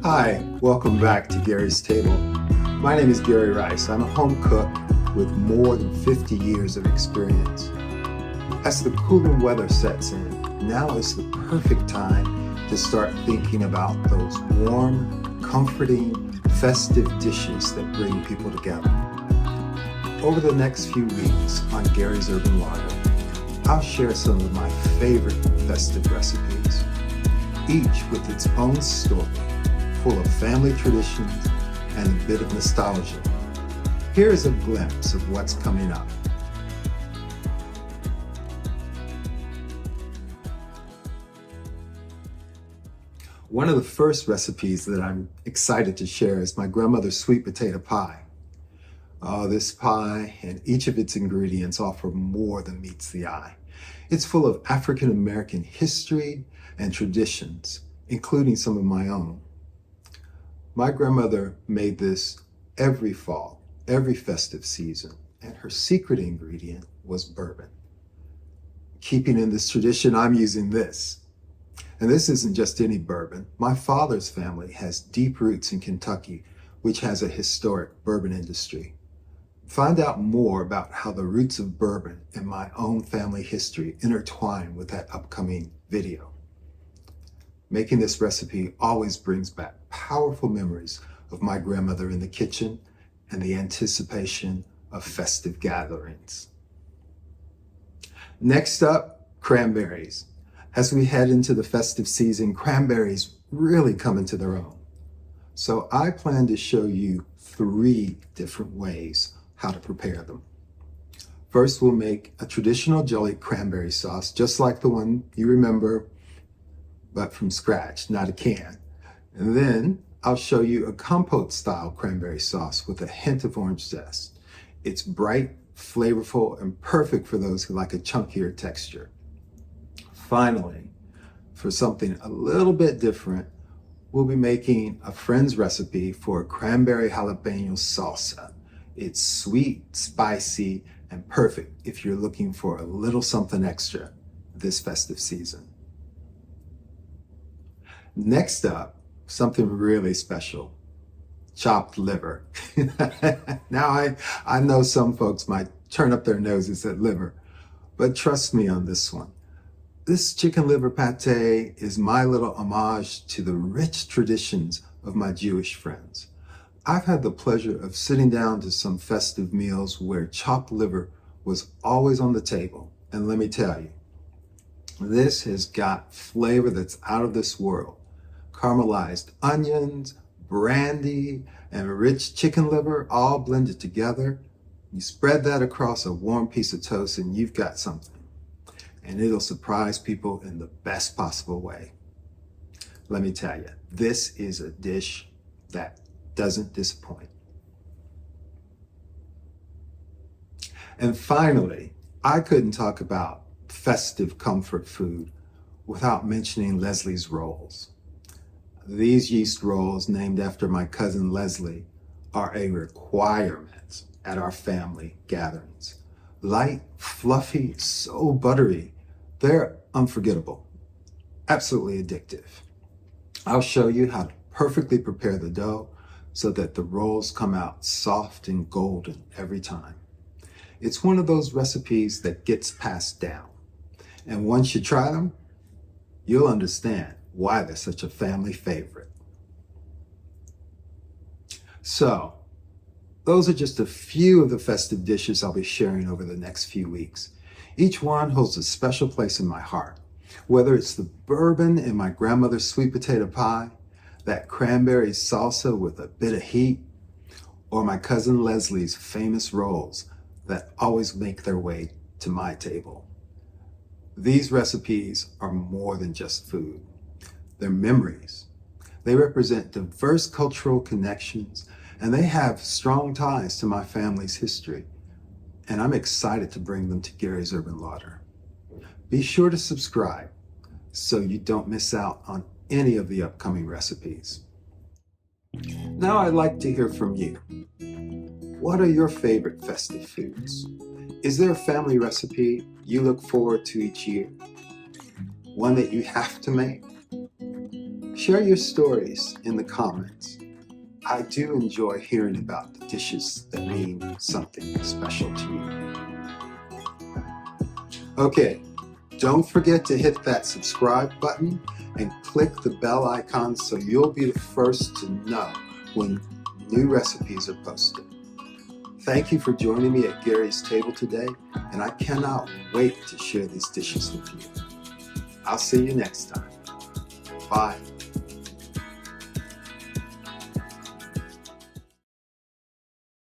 Hi, welcome back to Gary's Table. My name is Gary Rice. I'm a home cook with more than 50 years of experience. As the cooler weather sets in, now is the perfect time to start thinking about those warm, comforting, festive dishes that bring people together. Over the next few weeks on Gary's Urban Larder, I'll share some of my favorite festive recipes, each with its own story, full of family traditions and a bit of nostalgia. Here is a glimpse of what's coming up. One of the first recipes that I'm excited to share is my grandmother's sweet potato pie. Oh, this pie and each of its ingredients offer more than meets the eye. It's full of African American history and traditions, including some of my own. My grandmother made this every fall, every festive season, and her secret ingredient was bourbon. Keeping in this tradition, I'm using this. And this isn't just any bourbon. My father's family has deep roots in Kentucky, which has a historic bourbon industry. Find out more about how the roots of bourbon and my own family history intertwine with that upcoming video. Making this recipe always brings back powerful memories of my grandmother in the kitchen and the anticipation of festive gatherings. Next up, cranberries. As we head into the festive season, cranberries really come into their own. So I plan to show you 3 different ways how to prepare them. First, we'll make a traditional Jellied cranberry sauce, just like the one you remember, but from scratch, not a can. And then I'll show you a Compote style cranberry sauce with a hint of orange zest. It's bright, flavorful, and perfect for those who like a chunkier texture. Finally, for something a little bit different, we'll be making a friend's recipe for a cranberry Jalapeño salsa. It's sweet, spicy, and perfect if you're looking for a little something extra this festive season. Next up, something really special, chopped liver. Now I know some folks might turn up their noses at liver, but trust me on this one. This chicken liver pâté is my little homage to the rich traditions of my Jewish friends. I've had the pleasure of sitting down to some festive meals where chopped liver was always on the table. And let me tell you, this has got flavor that's out of this world. Caramelized onions, brandy, and rich chicken liver all blended together. You spread that across a warm piece of toast and you've got something. And it'll surprise people in the best possible way. Let me tell you, this is a dish that doesn't disappoint. And finally, I couldn't talk about festive comfort food without mentioning Leslie's rolls. These yeast rolls, named after my cousin Leslie, are a requirement at our family gatherings. Light, fluffy, so buttery, they're unforgettable, absolutely addictive. I'll show you how to perfectly prepare the dough so that the rolls come out soft and golden every time. It's one of those recipes that gets passed down. And once you try them, you'll understand why they're such a family favorite. So, those are just a few of the festive dishes I'll be sharing over the next few weeks. Each one holds a special place in my heart. Whether it's the bourbon in my grandmother's sweet potato pie, that cranberry salsa with a bit of heat, or my cousin Leslie's famous rolls that always make their way to my table. These recipes are more than just food. They're memories. They represent diverse cultural connections, and they have strong ties to my family's history. And I'm excited to bring them to Gary's Urban Larder. Be sure to subscribe so you don't miss out on any of the upcoming recipes. Now I'd like to hear from you. What are your favorite festive foods? Is there a family recipe you look forward to each year? One that you have to make? Share your stories in the comments. I do enjoy hearing about the dishes that mean something special to you. Okay, don't forget to hit that subscribe button and click the bell icon so you'll be the first to know when new recipes are posted. Thank you for joining me at Gary's table today, and I cannot wait to share these dishes with you. I'll see you next time. Bye.